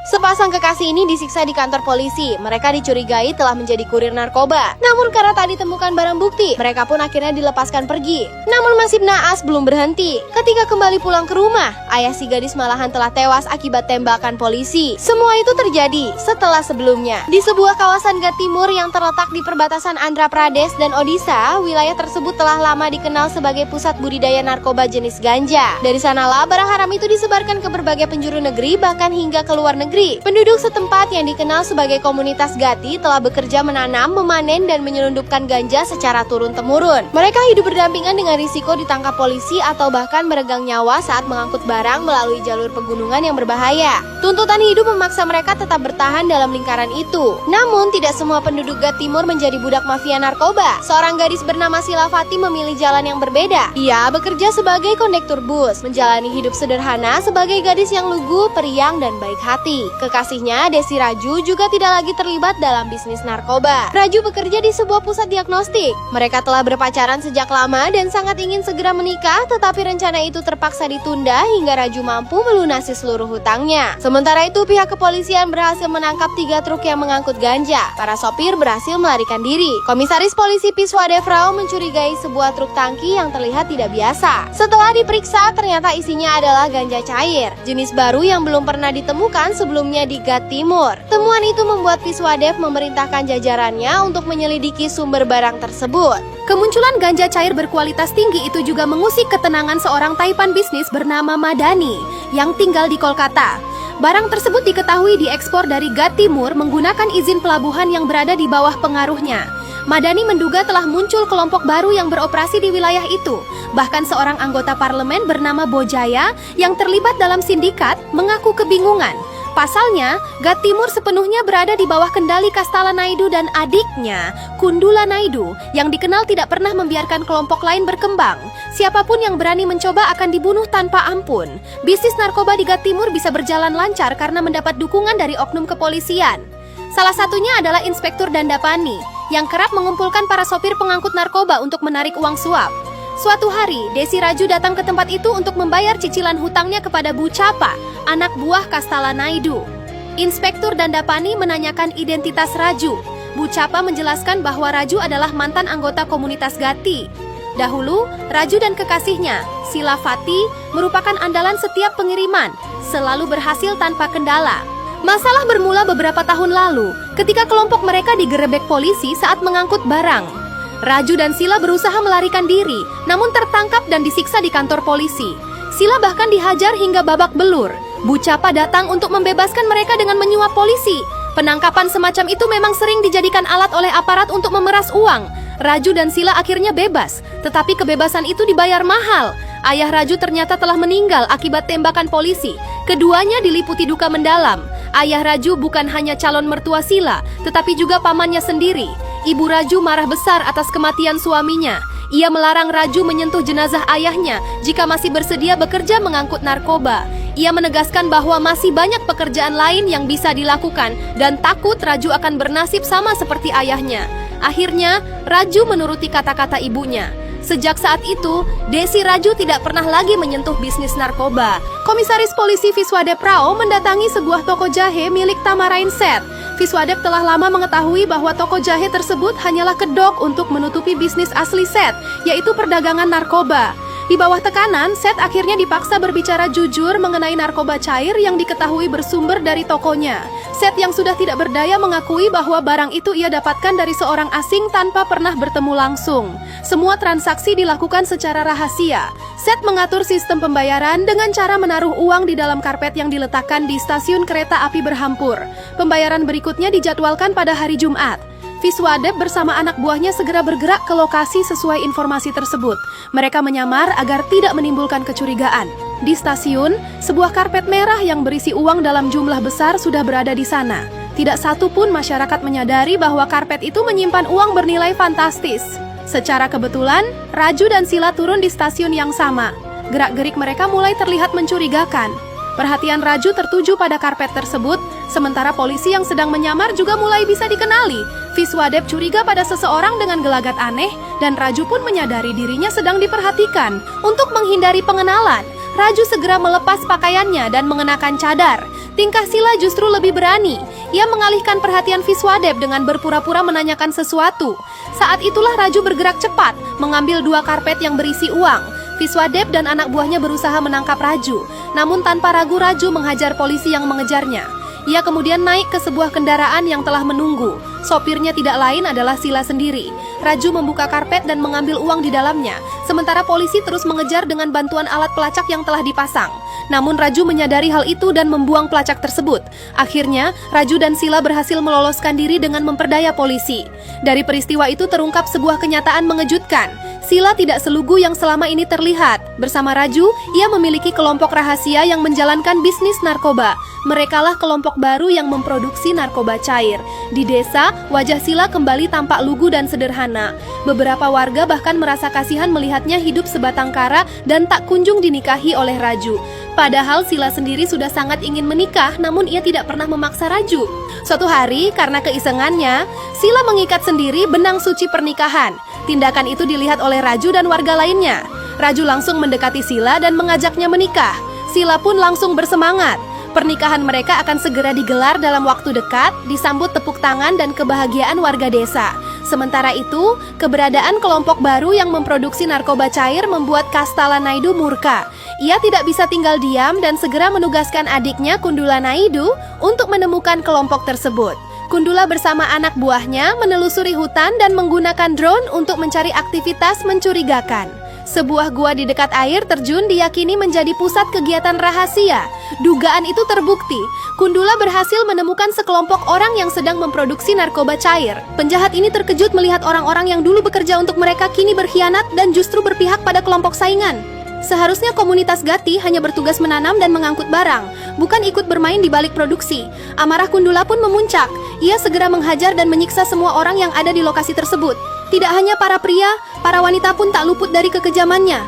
Sepasang kekasih ini disiksa di kantor polisi. Mereka dicurigai telah menjadi kurir narkoba. Namun karena tak ditemukan barang bukti, mereka pun akhirnya dilepaskan pergi. Namun nasib naas belum berhenti. Ketika kembali pulang ke rumah, ayah si gadis malahan telah tewas akibat tembakan polisi. Semua itu terjadi setelah sebelumnya. Di sebuah kawasan Gat Timur yang terletak di perbatasan Andhra Pradesh dan Odisha, wilayah tersebut telah lama dikenal sebagai pusat budidaya narkoba jenis ganja. Dari sanalah barang haram itu disebarkan ke berbagai penjuru negeri, bahkan hingga ke luar negeri. Penduduk setempat yang dikenal sebagai komunitas Gati telah bekerja menanam, memanen, dan menyelundupkan ganja secara turun-temurun. Mereka hidup berdampingan dengan risiko ditangkap polisi atau bahkan meregang nyawa saat mengangkut barang melalui jalur pegunungan yang berbahaya. Tuntutan hidup memaksa mereka tetap bertahan dalam lingkaran itu. Namun, tidak semua penduduk Gat Timur menjadi budak mafia narkoba. Seorang gadis bernama Sila Fati memilih jalan yang berbeda. Ia bekerja sebagai kondektur bus, menjalani hidup sederhana sebagai gadis yang lugu, periang, dan baik hati. Kekasihnya, Desi Raju, juga tidak lagi terlibat dalam bisnis narkoba. Raju bekerja di sebuah pusat diagnostik. Mereka telah berpacaran sejak lama dan sangat ingin segera menikah, tetapi rencana itu terpaksa ditunda hingga Raju mampu melunasi seluruh hutangnya. Sementara itu, pihak kepolisian berhasil menangkap 3 truk yang mengangkut ganja. Para sopir berhasil melarikan diri. Komisaris polisi Piswadev Rao mencurigai sebuah truk tangki yang terlihat tidak biasa. Setelah diperiksa, ternyata isinya adalah ganja cair, jenis baru yang belum pernah ditemukan sebelumnya di Gat Timur. Temuan itu membuat Piswadev memerintahkan jajarannya untuk menyelidiki sumber barang tersebut. Kemunculan ganja cair berkualitas tinggi itu juga mengusik ketenangan seorang taipan bisnis bernama Madani yang tinggal di Kolkata. Barang tersebut diketahui diekspor dari Gat Timur menggunakan izin pelabuhan yang berada di bawah pengaruhnya. Madani menduga telah muncul kelompok baru yang beroperasi di wilayah itu. Bahkan seorang anggota parlemen bernama Bojaya yang terlibat dalam sindikat mengaku kebingungan. Pasalnya, Gat Timur sepenuhnya berada di bawah kendali Kastala Naidu dan adiknya, Kundula Naidu, yang dikenal tidak pernah membiarkan kelompok lain berkembang. Siapapun yang berani mencoba akan dibunuh tanpa ampun. Bisnis narkoba di Gat Timur bisa berjalan lancar karena mendapat dukungan dari oknum kepolisian. Salah satunya adalah Inspektur Dandapani, yang kerap mengumpulkan para sopir pengangkut narkoba untuk menarik uang suap. Suatu hari, Desi Raju datang ke tempat itu untuk membayar cicilan hutangnya kepada Bu Chapa, anak buah Kastala Naidu. Inspektur Dandapani menanyakan identitas Raju. Bu Chapa menjelaskan bahwa Raju adalah mantan anggota komunitas Gati. Dahulu, Raju dan kekasihnya, Sila Fati, merupakan andalan setiap pengiriman, selalu berhasil tanpa kendala. Masalah bermula beberapa tahun lalu, ketika kelompok mereka digerebek polisi saat mengangkut barang. Raju dan Sila berusaha melarikan diri, namun tertangkap dan disiksa di kantor polisi. Sila bahkan dihajar hingga babak belur. Bu Chapa datang untuk membebaskan mereka dengan menyuap polisi. Penangkapan semacam itu memang sering dijadikan alat oleh aparat untuk memeras uang. Raju dan Sila akhirnya bebas, tetapi kebebasan itu dibayar mahal. Ayah Raju ternyata telah meninggal akibat tembakan polisi. Keduanya diliputi duka mendalam. Ayah Raju bukan hanya calon mertua Sila, tetapi juga pamannya sendiri. Ibu Raju marah besar atas kematian suaminya. Ia melarang Raju menyentuh jenazah ayahnya jika masih bersedia bekerja mengangkut narkoba. Ia menegaskan bahwa masih banyak pekerjaan lain yang bisa dilakukan dan takut Raju akan bernasib sama seperti ayahnya. Akhirnya, Raju menuruti kata-kata ibunya. Sejak saat itu, Desi Raju tidak pernah lagi menyentuh bisnis narkoba. Komisaris polisi Viswadev Rao mendatangi sebuah toko jahe milik Tamarain Seth. Viswadev telah lama mengetahui bahwa toko jahe tersebut hanyalah kedok untuk menutupi bisnis asli Seth, yaitu perdagangan narkoba. Di bawah tekanan, Seth akhirnya dipaksa berbicara jujur mengenai narkoba cair yang diketahui bersumber dari tokonya. Seth yang sudah tidak berdaya mengakui bahwa barang itu ia dapatkan dari seorang asing tanpa pernah bertemu langsung. Semua transaksi dilakukan secara rahasia. Seth mengatur sistem pembayaran dengan cara menaruh uang di dalam karpet yang diletakkan di stasiun kereta api berhampur. Pembayaran berikutnya dijadwalkan pada hari Jumat. Viswadev bersama anak buahnya segera bergerak ke lokasi sesuai informasi tersebut. Mereka menyamar agar tidak menimbulkan kecurigaan. Di stasiun, sebuah karpet merah yang berisi uang dalam jumlah besar sudah berada di sana. Tidak satu pun masyarakat menyadari bahwa karpet itu menyimpan uang bernilai fantastis. Secara kebetulan, Raju dan Sila turun di stasiun yang sama. Gerak-gerik mereka mulai terlihat mencurigakan. Perhatian Raju tertuju pada karpet tersebut, sementara polisi yang sedang menyamar juga mulai bisa dikenali. Viswadev curiga pada seseorang dengan gelagat aneh, dan Raju pun menyadari dirinya sedang diperhatikan. Untuk menghindari pengenalan, Raju segera melepas pakaiannya dan mengenakan cadar. Tingkah Sila justru lebih berani. Ia mengalihkan perhatian Viswadep dengan berpura-pura menanyakan sesuatu. Saat itulah Raju bergerak cepat, mengambil 2 karpet yang berisi uang. Viswadep dan anak buahnya berusaha menangkap Raju, namun tanpa ragu Raju menghajar polisi yang mengejarnya. Ia kemudian naik ke sebuah kendaraan yang telah menunggu. Sopirnya tidak lain adalah Sila sendiri. Raju membuka karpet dan mengambil uang di dalamnya, sementara polisi terus mengejar dengan bantuan alat pelacak yang telah dipasang. Namun Raju menyadari hal itu dan membuang pelacak tersebut. Akhirnya, Raju dan Sila berhasil meloloskan diri dengan memperdaya polisi. Dari peristiwa itu terungkap sebuah kenyataan mengejutkan. Sila tidak selugu yang selama ini terlihat. Bersama Raju, ia memiliki kelompok rahasia yang menjalankan bisnis narkoba. Merekalah kelompok baru yang memproduksi narkoba cair. Di desa, wajah Sila kembali tampak lugu dan sederhana. Beberapa warga bahkan merasa kasihan melihatnya hidup sebatang kara dan tak kunjung dinikahi oleh Raju. Padahal Sila sendiri sudah sangat ingin menikah, namun ia tidak pernah memaksa Raju. Suatu hari, karena keisengannya, Sila mengikat sendiri benang suci pernikahan. Tindakan itu dilihat oleh Raju dan warga lainnya. Raju langsung mendekati Sila dan mengajaknya menikah. Sila pun langsung bersemangat. Pernikahan mereka akan segera digelar dalam waktu dekat, disambut tepuk tangan dan kebahagiaan warga desa. Sementara itu, keberadaan kelompok baru yang memproduksi narkoba cair membuat Kastala Naidu murka. Ia tidak bisa tinggal diam dan segera menugaskan adiknya Kundula Naidu untuk menemukan kelompok tersebut. Kundula bersama anak buahnya menelusuri hutan dan menggunakan drone untuk mencari aktivitas mencurigakan. Sebuah gua di dekat air terjun diyakini menjadi pusat kegiatan rahasia. Dugaan itu terbukti. Kundula berhasil menemukan sekelompok orang yang sedang memproduksi narkoba cair. Penjahat ini terkejut melihat orang-orang yang dulu bekerja untuk mereka kini berkhianat dan justru berpihak pada kelompok saingan. Seharusnya komunitas Gati hanya bertugas menanam dan mengangkut barang, bukan ikut bermain di balik produksi. Amarah Kundula pun memuncak. Ia segera menghajar dan menyiksa semua orang yang ada di lokasi tersebut. Tidak hanya para pria, para wanita pun tak luput dari kekejamannya.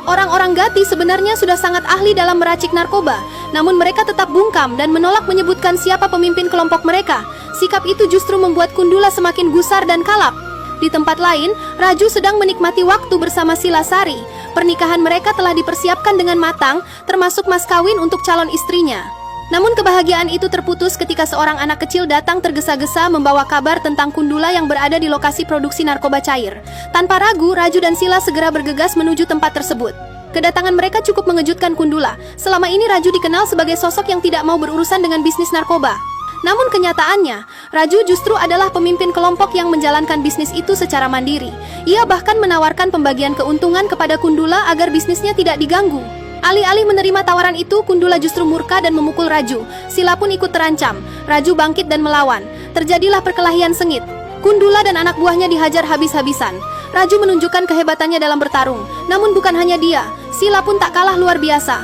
Orang-orang Gati sebenarnya sudah sangat ahli dalam meracik narkoba, namun mereka tetap bungkam dan menolak menyebutkan siapa pemimpin kelompok mereka. Sikap itu justru membuat Kundula semakin gusar dan kalap. Di tempat lain, Raju sedang menikmati waktu bersama Sila Sari. Pernikahan mereka telah dipersiapkan dengan matang, termasuk mas kawin untuk calon istrinya. Namun kebahagiaan itu terputus ketika seorang anak kecil datang tergesa-gesa membawa kabar tentang Kundula yang berada di lokasi produksi narkoba cair. Tanpa ragu, Raju dan Sila segera bergegas menuju tempat tersebut. Kedatangan mereka cukup mengejutkan Kundula. Selama ini Raju dikenal sebagai sosok yang tidak mau berurusan dengan bisnis narkoba. Namun kenyataannya, Raju justru adalah pemimpin kelompok yang menjalankan bisnis itu secara mandiri. Ia bahkan menawarkan pembagian keuntungan kepada Kundula agar bisnisnya tidak diganggu. Alih-alih menerima tawaran itu, Kundula justru murka dan memukul Raju. Sila pun ikut terancam. Raju bangkit dan melawan. Terjadilah perkelahian sengit. Kundula dan anak buahnya dihajar habis-habisan. Raju menunjukkan kehebatannya dalam bertarung. Namun bukan hanya dia, Sila pun tak kalah luar biasa.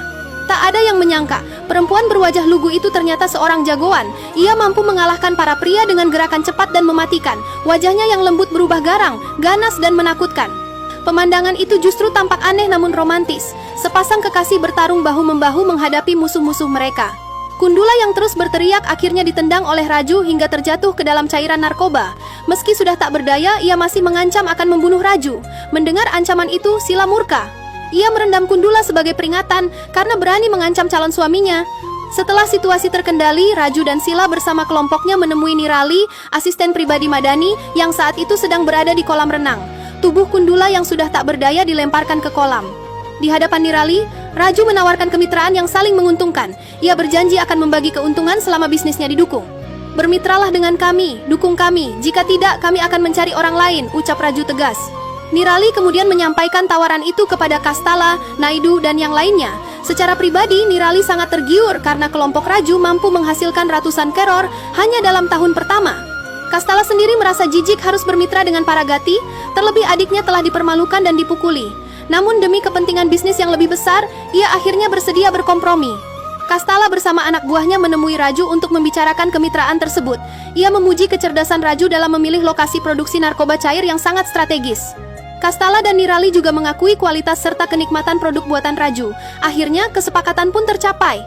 Tak ada yang menyangka, perempuan berwajah lugu itu ternyata seorang jagoan. Ia mampu mengalahkan para pria dengan gerakan cepat dan mematikan. Wajahnya yang lembut berubah garang, ganas dan menakutkan. Pemandangan itu justru tampak aneh namun romantis. Sepasang kekasih bertarung bahu-membahu menghadapi musuh-musuh mereka. Kundula yang terus berteriak akhirnya ditendang oleh Raju hingga terjatuh ke dalam cairan narkoba. Meski sudah tak berdaya, ia masih mengancam akan membunuh Raju. Mendengar ancaman itu, Sila murka. Ia merendam Kundula sebagai peringatan karena berani mengancam calon suaminya. Setelah situasi terkendali, Raju dan Sila bersama kelompoknya menemui Nirali, asisten pribadi Madani, yang saat itu sedang berada di kolam renang. Tubuh Kundula yang sudah tak berdaya dilemparkan ke kolam. Di hadapan Nirali, Raju menawarkan kemitraan yang saling menguntungkan. Ia berjanji akan membagi keuntungan selama bisnisnya didukung. "Bermitralah dengan kami, dukung kami. Jika tidak, kami akan mencari orang lain," ucap Raju tegas. Nirali kemudian menyampaikan tawaran itu kepada Kastala, Naidu, dan yang lainnya. Secara pribadi, Nirali sangat tergiur karena kelompok Raju mampu menghasilkan ratusan keror hanya dalam tahun pertama. Kastala sendiri merasa jijik harus bermitra dengan para Gati, terlebih adiknya telah dipermalukan dan dipukuli. Namun demi kepentingan bisnis yang lebih besar, ia akhirnya bersedia berkompromi. Kastala bersama anak buahnya menemui Raju untuk membicarakan kemitraan tersebut. Ia memuji kecerdasan Raju dalam memilih lokasi produksi narkoba cair yang sangat strategis. Kastala dan Nirali juga mengakui kualitas serta kenikmatan produk buatan Raju. Akhirnya, kesepakatan pun tercapai.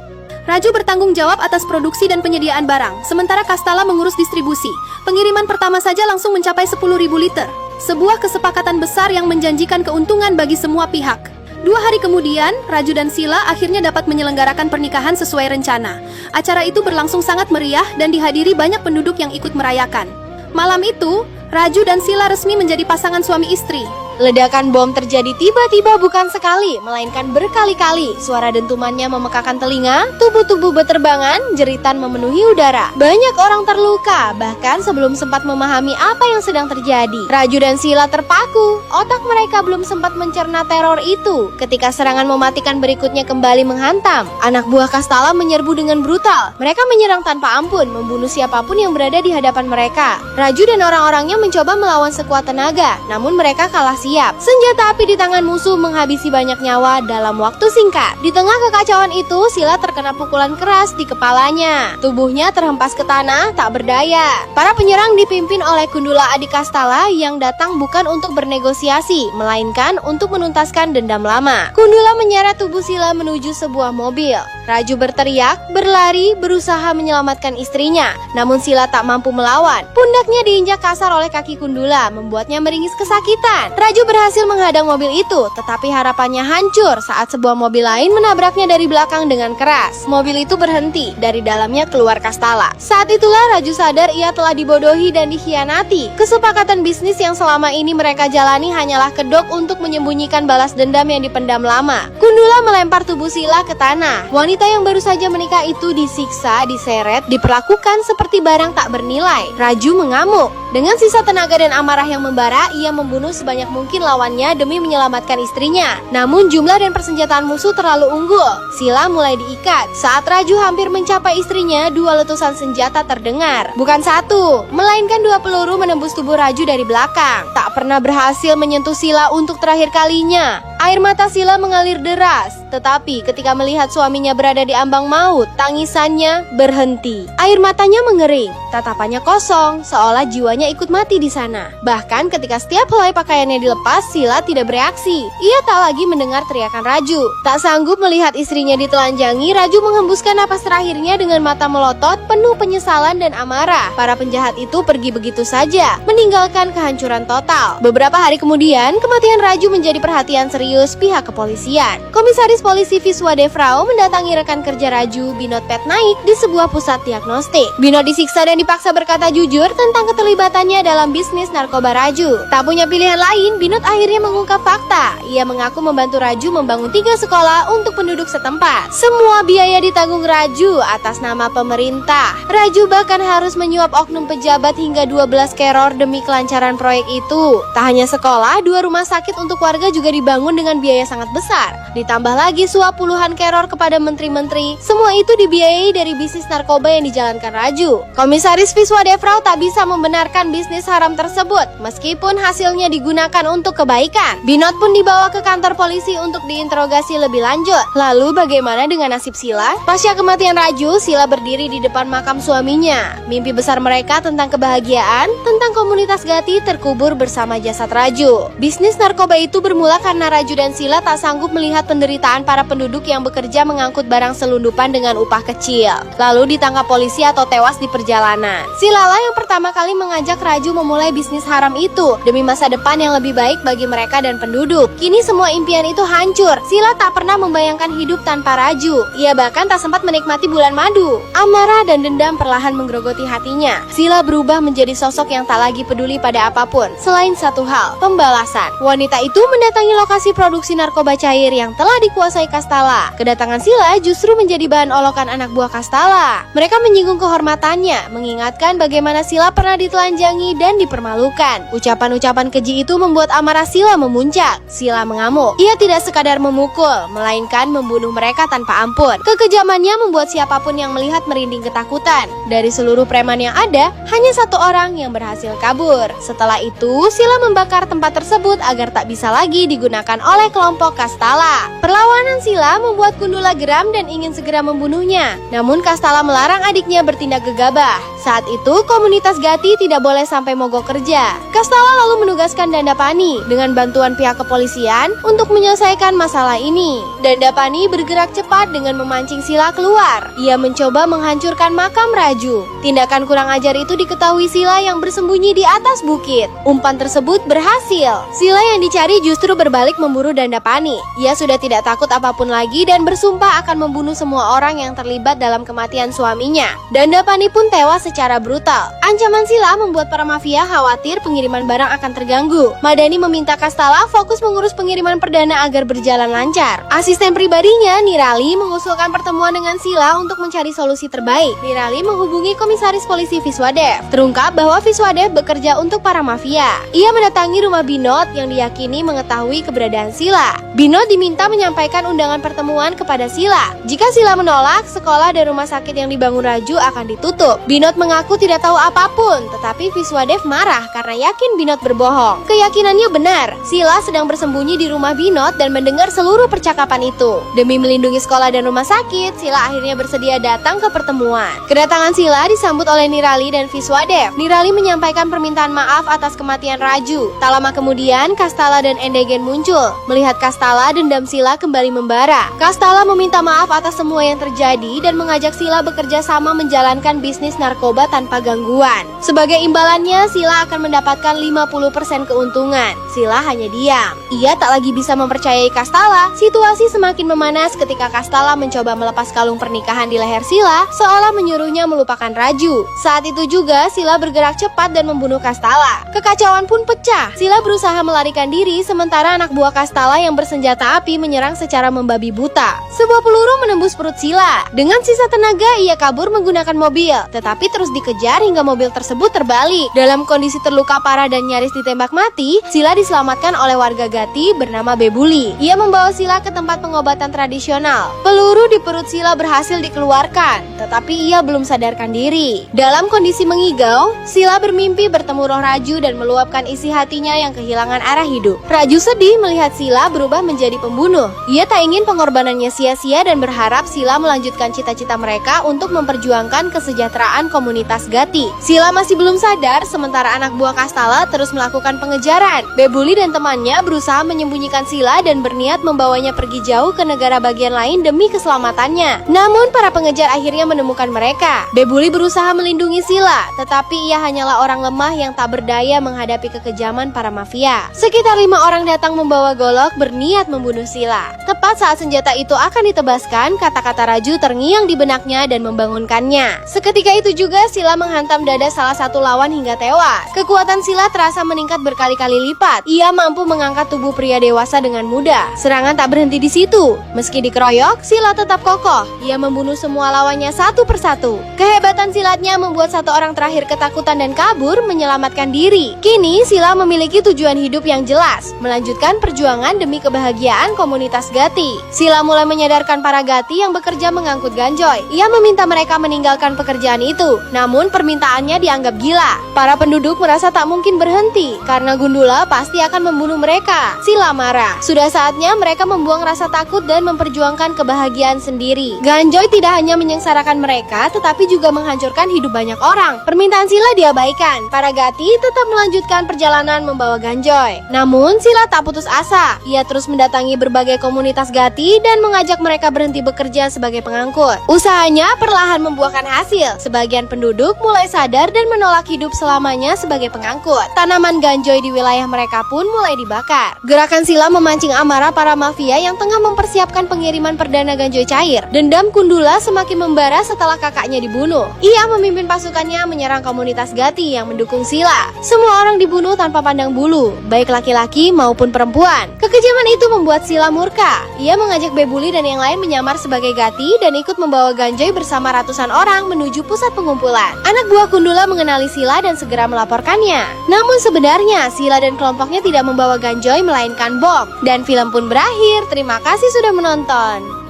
Raju bertanggung jawab atas produksi dan penyediaan barang, sementara Kastala mengurus distribusi. Pengiriman pertama saja langsung mencapai 10.000 liter. Sebuah kesepakatan besar yang menjanjikan keuntungan bagi semua pihak. 2 hari kemudian, Raju dan Sila akhirnya dapat menyelenggarakan pernikahan sesuai rencana. Acara itu berlangsung sangat meriah dan dihadiri banyak penduduk yang ikut merayakan. Malam itu, Raju dan Sila resmi menjadi pasangan suami istri. Ledakan bom terjadi tiba-tiba, bukan sekali, melainkan berkali-kali. Suara dentumannya memekakan telinga, tubuh-tubuh beterbangan, jeritan memenuhi udara. Banyak orang terluka, bahkan sebelum sempat memahami apa yang sedang terjadi. Raju dan Sila terpaku, otak mereka belum sempat mencerna teror itu. Ketika serangan mematikan berikutnya kembali menghantam, anak buah Kastala menyerbu dengan brutal. Mereka menyerang tanpa ampun, membunuh siapapun yang berada di hadapan mereka. Raju dan orang-orangnya mencoba melawan sekuat tenaga, namun mereka kalah siap. Senjata api di tangan musuh menghabisi banyak nyawa dalam waktu singkat. Di tengah kekacauan itu, Sila terkena pukulan keras di kepalanya. Tubuhnya terhempas ke tanah, tak berdaya. Para penyerang dipimpin oleh Kundula adik Kastala yang datang bukan untuk bernegosiasi, melainkan untuk menuntaskan dendam lama. Kundula menyeret tubuh Sila menuju sebuah mobil. Raju berteriak, berlari, berusaha menyelamatkan istrinya. Namun Sila tak mampu melawan. Pundaknya diinjak kasar oleh kaki Kundula, membuatnya meringis kesakitan. Raju berhasil menghadang mobil itu, tetapi harapannya hancur saat sebuah mobil lain menabraknya dari belakang dengan keras. Mobil itu berhenti, dari dalamnya keluar Kastala. Saat itulah Raju sadar ia telah dibodohi dan dikhianati. Kesepakatan bisnis yang selama ini mereka jalani hanyalah kedok untuk menyembunyikan balas dendam yang dipendam lama. Kundula melempar tubuh Sila ke tanah. Wanita yang baru saja menikah itu disiksa, diseret, diperlakukan seperti barang tak bernilai. Raju mengamuk. Dengan sisa tenaga dan amarah yang membara, ia membunuh sebanyak mungkin lawannya demi menyelamatkan istrinya. Namun jumlah dan persenjataan musuh terlalu unggul. Sila mulai diikat. Saat Raju hampir mencapai istrinya, 2 letusan senjata terdengar. Bukan 1, melainkan 2 peluru menembus tubuh Raju dari belakang. Tak pernah berhasil menyentuh Sila untuk terakhir kalinya. Air mata Sila mengalir deras, tetapi ketika melihat suaminya berada di ambang maut, tangisannya berhenti. Air matanya mengering, tatapannya kosong, seolah jiwanya ikut mati di sana. Bahkan ketika setiap helai pakaiannya dilepas, Sila tidak bereaksi. Ia tak lagi mendengar teriakan Raju. Tak sanggup melihat istrinya ditelanjangi, Raju menghembuskan napas terakhirnya dengan mata melotot, penuh penyesalan dan amarah. Para penjahat itu pergi begitu saja, meninggalkan kehancuran total. Beberapa hari kemudian, kematian Raju menjadi perhatian serius pihak kepolisian. Komisaris polisi Viswa Devrao mendatangi rekan kerja Raju, Binod Petnaik, di sebuah pusat diagnostik. Binod disiksa dan dipaksa berkata jujur tentang keterlibatannya dalam bisnis narkoba Raju. Tak punya pilihan lain, Binod akhirnya mengungkap fakta. Ia mengaku membantu Raju membangun 3 sekolah untuk penduduk setempat. Semua biaya ditanggung Raju atas nama pemerintah. Raju bahkan harus menyuap oknum pejabat hingga 12 keror demi kelancaran proyek itu. Tak hanya sekolah, 2 rumah sakit untuk warga juga dibangun dengan biaya sangat besar. Ditambah lagi suap puluhan keror kepada menteri-menteri. Semua itu dibiayai dari bisnis narkoba yang dijalankan Raju. Komisaris Viswa Devrao tak bisa membenarkan bisnis haram tersebut, meskipun hasilnya digunakan untuk kebaikan. Binod pun dibawa ke kantor polisi untuk diinterogasi lebih lanjut. Lalu bagaimana dengan nasib Sila? Pasca kematian Raju, Sila berdiri di depan makam suaminya. Mimpi besar mereka tentang kebahagiaan, tentang komunitas Gati terkubur bersama jasad Raju. Bisnis narkoba itu bermula karena Raju dan Sila tak sanggup melihat penderitaan para penduduk yang bekerja mengangkut barang selundupan dengan upah kecil, lalu ditangkap polisi atau tewas di perjalanan. Silalah yang pertama kali mengajak Raju memulai bisnis haram itu demi masa depan yang lebih baik bagi mereka dan penduduk. Kini semua impian itu hancur. Sila tak pernah membayangkan hidup tanpa Raju. Ia bahkan tak sempat menikmati bulan madu. Amarah dan dendam perlahan menggerogoti hatinya. Sila berubah menjadi sosok yang tak lagi peduli pada apapun selain satu hal, pembalasan. Wanita itu mendatangi lokasi produksi narkoba cair yang telah dikuasai Kastala. Kedatangan Sila justru menjadi bahan olokan anak buah Kastala. Mereka menyinggung kehormatannya, mengingatkan bagaimana Sila pernah ditelanjangi dan dipermalukan. Ucapan-ucapan keji itu membuat amarah Sila memuncak. Sila mengamuk. Ia tidak sekadar memukul, melainkan membunuh mereka tanpa ampun. Kekejamannya membuat siapapun yang melihat merinding ketakutan. Dari seluruh preman yang ada, hanya 1 orang yang berhasil kabur. Setelah itu, Sila membakar tempat tersebut agar tak bisa lagi digunakan oleh kelompok Kastala. Perlawanan Sila membuat Kundula geram dan ingin segera membunuhnya. Namun Kastala melarang adiknya bertindak gegabah. Saat itu komunitas Gati tidak boleh sampai mogok kerja. Kastala lalu menugaskan Dandapani dengan bantuan pihak kepolisian untuk menyelesaikan masalah ini. Dandapani bergerak cepat dengan memancing Sila keluar. Ia mencoba menghancurkan makam Raju. Tindakan kurang ajar itu diketahui Sila yang bersembunyi di atas bukit. Umpan tersebut berhasil. Sila yang dicari justru berbalik memburu Dandapani. Ia sudah tidak takut apapun lagi dan bersumpah akan membunuh semua orang yang terlibat dalam kematian suaminya. Dandapani pun tewas secara brutal. Ancaman Sila membuat para mafia khawatir pengiriman barang akan terganggu. Madani meminta Kastala fokus mengurus pengiriman perdana agar berjalan lancar. Asisten pribadinya, Nirali, mengusulkan pertemuan dengan Sila untuk mencari solusi terbaik. Nirali menghubungi komisaris polisi Viswadev. Terungkap bahwa Viswadev bekerja untuk para mafia. Ia mendatangi rumah Binod yang diyakini mengetahui keberadaan Sila. Binod diminta menyampaikan undangan pertemuan kepada Sila. Jika Sila menolak, sekolah dan rumah sakit yang dibangun Raju akan ditutup. Binod mengaku tidak tahu apapun, tetapi Viswadev marah karena yakin Binod berbohong. Keyakinannya benar, Sila sedang bersembunyi di rumah Binod dan mendengar seluruh percakapan itu. Demi melindungi sekolah dan rumah sakit, Sila akhirnya bersedia datang ke pertemuan. Kedatangan Sila disambut oleh Nirali dan Viswadev. Nirali menyampaikan permintaan maaf atas kematian Raju. Tak lama kemudian, Kastala dan Endegen muncul. Melihat Kastala, dendam Sila kembali membara. Kastala meminta maaf atas semua yang terjadi dan mengajak Sila bekerja sama menjalankan bisnis narkoba tanpa gangguan. Sebagai imbalannya, Sila akan mendapatkan 50% keuntungan. Sila hanya diam. Ia tak lagi bisa mempercayai Kastala. Situasi semakin memanas ketika Kastala mencoba melepas kalung pernikahan di leher Sila, seolah menyuruhnya melupakan Raju. Saat itu juga, Sila bergerak cepat dan membunuh Kastala. Kekacauan pun pecah. Sila berusaha melarikan diri, sementara anak buah Kastala yang bersenjata api menyerang secara membabi buta. Sebuah peluru menembus perut Sila. Dengan sisa tenaga, ia kabur menggunakan mobil, tetapi terus dikejar hingga mobil tersebut terbalik. Dalam kondisi terluka parah dan nyaris ditembak mati, Sila diselamatkan oleh warga Gati bernama Bebuli. Ia membawa Sila ke tempat pengobatan tradisional. Peluru di perut Sila berhasil dikeluarkan, tetapi ia belum sadarkan diri. Dalam kondisi mengigau, Sila bermimpi bertemu roh Raju dan meluapkan isi hatinya yang kehilangan arah hidup. Raju sedih melihat Sila berubah menjadi pembunuh. Ia tak ingin pengorbanannya sia-sia dan berharap Sila melanjutkan cita-cita mereka untuk memperjuangkan kesejahteraan komunitas Gati. Sila masih belum sadar, sementara anak buah Kastala terus melakukan pengejaran. Bebuli dan temannya berusaha menyembunyikan Sila dan berniat membawanya pergi jauh ke negara bagian lain demi keselamatannya. Namun para pengejar akhirnya menemukan mereka. Bebuli berusaha melindungi Sila, tetapi ia hanyalah orang lemah yang tak berdaya menghadapi kekejaman para mafia. Sekitar 5 orang datang membawa golok berniat membunuh Sila. Tepat saat senjata itu akan ditebaskan, kata-kata Raju terngiang di benaknya dan membangunkannya. Seketika itu juga Sila menghantam dada salah satu lawan hingga tewas. Kekuatan Sila terasa meningkat berkali-kali lipat. Ia mampu mengangkat tubuh pria dewasa dengan mudah. Serangan tak berhenti di situ. Meski dikeroyok, Sila tetap kokoh. Ia membunuh semua lawannya satu persatu. Kehebatan silatnya membuat satu orang terakhir ketakutan dan kabur, menyelamatkan diri. Kini Sila memiliki tujuan hidup yang jelas, melanjutkan perjuangan demi kebahagiaan komunitas Gati. Sila mulai menyadarkan para Gati yang bekerja mengangkut ganjoy. Ia meminta mereka meninggalkan pekerjaan itu, namun permintaannya dianggap gila. Para penduduk merasa tak mungkin berhenti, karena Gundula pasti akan membunuh mereka. Sila marah. Sudah saatnya mereka membuang rasa takut dan memperjuangkan kebahagiaan sendiri. Ganjoy tidak hanya menyengsarakan mereka, tetapi juga menghancurkan hidup banyak orang. Permintaan Sila diabaikan. Para Gati tetap melanjutkan perjalanan membawa ganjoy. Namun Sila tak putus asa. Ia terus mendatangi berbagai komunitas Gati dan mengajak mereka berhenti bekerja sebagai pengangkut. Usahanya perlahan membuahkan hasil. Sebagian penduduk mulai sadar dan menolak hidup selamanya sebagai pengangkut. Tanaman ganjoy di wilayah mereka pun mulai dibakar. Gerakan Sila memancing amarah para mafia yang tengah mempersiapkan pengiriman perdana ganjoy cair. Dendam Gundula semakin membara setelah kakaknya dibunuh. Ia memimpin pasukannya menyerang komunitas Gati yang mendukung Sila. Semua orang dibunuh tanpa pandang bulu, baik laki-laki maupun perempuan. Kekejaman itu membuat Sila murka. Ia mengajak Bebuli dan yang lain menyamar sebagai Gati dan ikut membawa ganjoy bersama ratusan orang menuju pusat pengumpulan. Anak buah Gundula mengenali Sila dan segera melaporkannya. Namun sebenarnya Sila dan kelompoknya tidak membawa ganjoy melainkan bom. Dan film pun berakhir. Terima kasih sudah menonton.